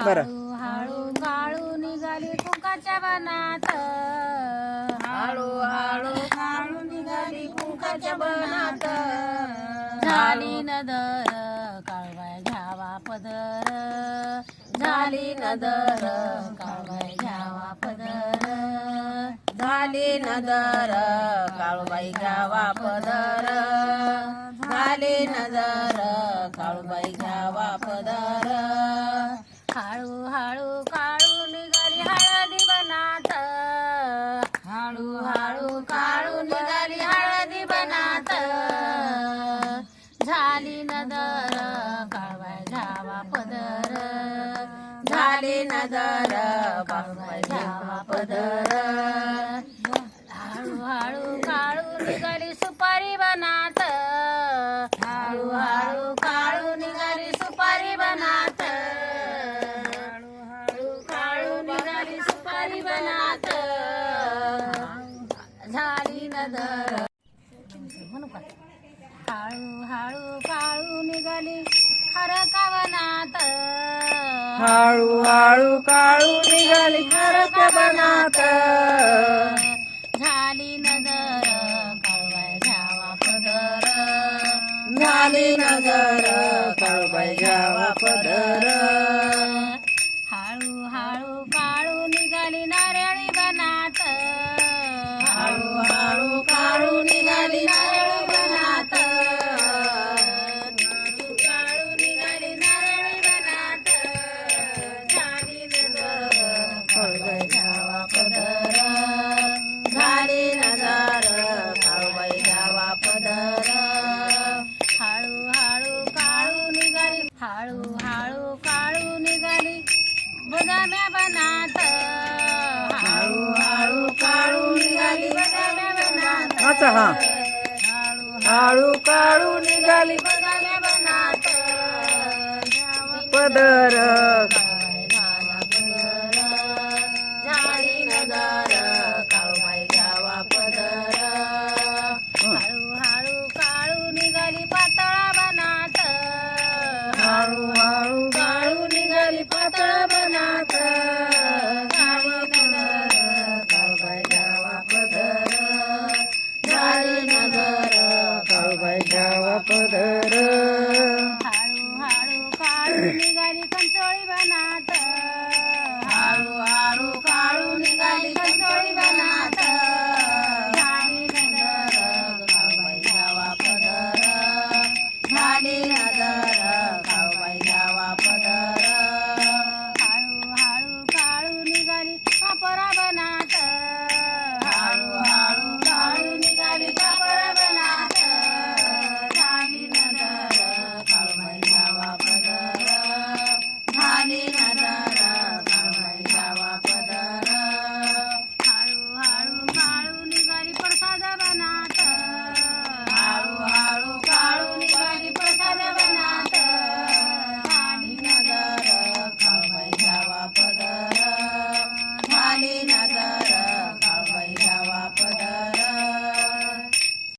बरं. हळू हळू काळू निघाली कुंकाच्या बनात, हळू हळू काळू निघाली कुंकाच्या बनात, झाली नदर काळवाय घ्यावा पदर, झाली नदर काळवाय घ्यावा पदर, झाली नजर काळूबाई घ्यावा पदर, झाली नजर काळूबाई घ्यावा पदर. हळू हळू काळू निघाली हळदी बनात, हळू हळू काळू निघाली हळदी बनात, झाली नदर काळवाय घ्यावा पदर, झाली नजर काळूबाई घ्यावा पदर. हळू हळू काळू निघाली सुपारी बनात, हळू हळू काळू निघाली सुपारी बनात, हळू काळू निघाली सुपारी बनात, झाली नदर म्हणू का. हळू हळू काळू निघाली खरका बनात, हळू हळू काळू निघाली खरका बनात, झाली नदर काळवाय घ्यावा पदर, झाली नजर काळूबाई घ्यावा पदर. हळू हळू काळू निघाली नारळी बनात, हळू हळू काळू निघाली नारळी बनात, काळू निघाली नारळी बनात, झाली नजर काळूबाई घ्यावा पदर, झाली नजर काळूबाई घ्यावा पदर. हळू हळू काळू निघाली, हळू हळू काळू निघाली बदाम्या बनात, हळू हळू काळू निघाली बदाम्या बनात, अच्छा हा. हळू हळू काळू निघाली बदाम्या बनात, पदर घ्यावा पदर, झाली नजर काळूबाई घ्यावा पदर. हळू हळू काळू निघाली पातळा बनात, हळू हळू काळू निघाली पातळ